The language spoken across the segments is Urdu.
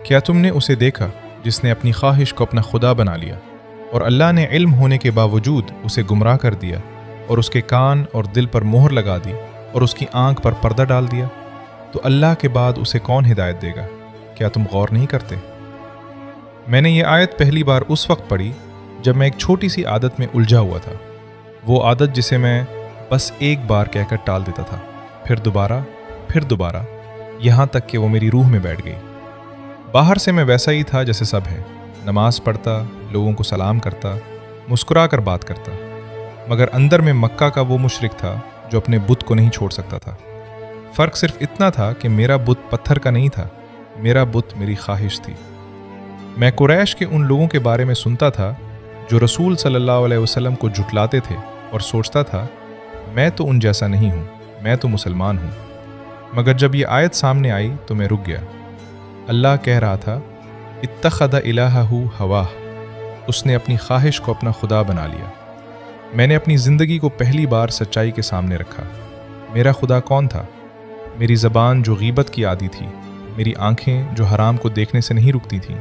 کیا تم نے اسے دیکھا جس نے اپنی خواہش کو اپنا خدا بنا لیا اور اللہ نے علم ہونے کے باوجود اسے گمراہ کر دیا اور اس کے کان اور دل پر مہر لگا دی اور اس کی آنکھ پر پردہ ڈال دیا؟ تو اللہ کے بعد اسے کون ہدایت دے گا؟ کیا تم غور نہیں کرتے؟ میں نے یہ آیت پہلی بار اس وقت پڑھی جب میں ایک چھوٹی سی عادت میں الجھا ہوا تھا، وہ عادت جسے میں بس ایک بار کہہ کر ٹال دیتا تھا، پھر دوبارہ، یہاں تک کہ وہ میری روح میں بیٹھ گئی۔ باہر سے میں ویسا ہی تھا جیسے سب ہیں، نماز پڑھتا، لوگوں کو سلام کرتا، مسکرا کر بات کرتا، مگر اندر میں مکہ کا وہ مشرک تھا جو اپنے بت کو نہیں چھوڑ سکتا تھا۔ فرق صرف اتنا تھا کہ میرا بت پتھر کا نہیں تھا، میرا بت میری خواہش تھی۔ میں قریش کے ان لوگوں کے بارے میں سنتا تھا جو رسول صلی اللہ علیہ وسلم کو جھٹلاتے تھے اور سوچتا تھا میں تو ان جیسا نہیں ہوں، میں تو مسلمان ہوں۔ مگر جب یہ آیت سامنے آئی تو میں رک گیا۔ اللہ کہہ رہا تھا اتخذ الہہ ہواہ، اس نے اپنی خواہش کو اپنا خدا بنا لیا۔ میں نے اپنی زندگی کو پہلی بار سچائی کے سامنے رکھا۔ میرا خدا کون تھا؟ میری زبان جو غیبت کی عادی تھی، میری آنکھیں جو حرام کو دیکھنے سے نہیں رکتی تھیں،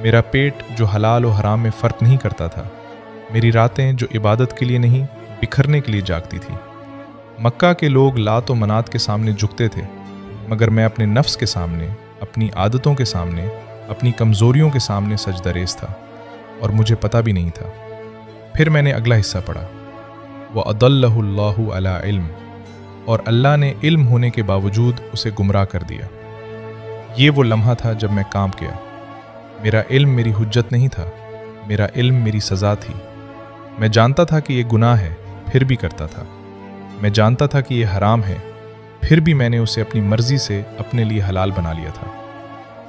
میرا پیٹ جو حلال و حرام میں فرق نہیں کرتا تھا، میری راتیں جو عبادت کے لیے نہیں بکھرنے کے لیے جاگتی تھی۔ مکہ کے لوگ لات و منات کے سامنے جھکتے تھے، مگر میں اپنے نفس کے سامنے، اپنی عادتوں کے سامنے، اپنی کمزوریوں کے سامنے سجدہ ریز تھا، اور مجھے پتہ بھی نہیں تھا۔ پھر میں نے اگلا حصہ پڑھا، وَأَضَلَّهُ اللَّهُ عَلَىٰ عِلْمٍ، اور اللہ نے علم ہونے کے باوجود اسے گمراہ کر دیا۔ یہ وہ لمحہ تھا جب میں کانپ گیا۔ میرا علم میری حجت نہیں تھا، میرا علم میری سزا تھی۔ میں جانتا تھا کہ یہ گناہ ہے، پھر بھی کرتا تھا۔ میں جانتا تھا کہ یہ حرام ہے، پھر بھی میں نے اسے اپنی مرضی سے اپنے لیے حلال بنا لیا تھا۔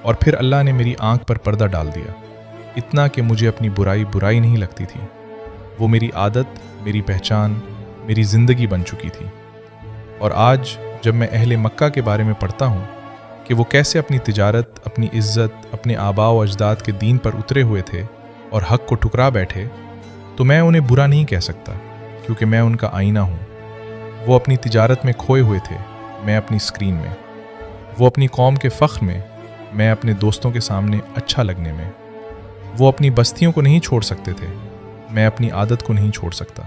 اور پھر اللہ نے میری آنکھ پر پردہ ڈال دیا، اتنا کہ مجھے اپنی برائی نہیں لگتی تھی۔ وہ میری عادت، میری پہچان، میری زندگی بن چکی تھی۔ اور آج جب میں اہل مکہ کے بارے میں پڑھتا ہوں کہ وہ کیسے اپنی تجارت، اپنی عزت، اپنے آباء و اجداد کے دین پر اترے ہوئے تھے اور حق کو ٹھکرا بیٹھے، تو میں انہیں برا نہیں کہہ سکتا، کیونکہ میں ان کا آئینہ ہوں۔ وہ اپنی تجارت میں کھوئے ہوئے تھے، میں اپنی اسکرین میں۔ وہ اپنی قوم کے فخر میں، میں اپنے دوستوں کے سامنے اچھا لگنے میں۔ وہ اپنی بستیوں کو نہیں چھوڑ سکتے تھے، میں اپنی عادت کو نہیں چھوڑ سکتا۔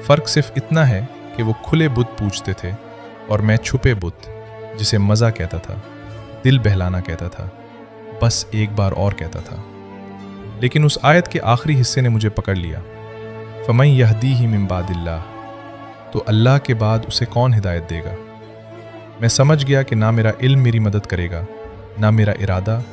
فرق صرف اتنا ہے کہ وہ کھلے بت پوجتے تھے اور میں چھپے بت، جسے مزہ کہتا تھا، دل بہلانا کہتا تھا، بس ایک بار اور کہتا تھا۔ لیکن اس آیت کے آخری حصے نے مجھے پکڑ لیا، فَمَن يَهْدِيهِ مِن بَعْدِ اللَّهِ، تو اللہ کے بعد اسے کون ہدایت دے گا؟ میں سمجھ گیا کہ نہ میرا علم میری مدد کرے گا، نہ میرا ارادہ،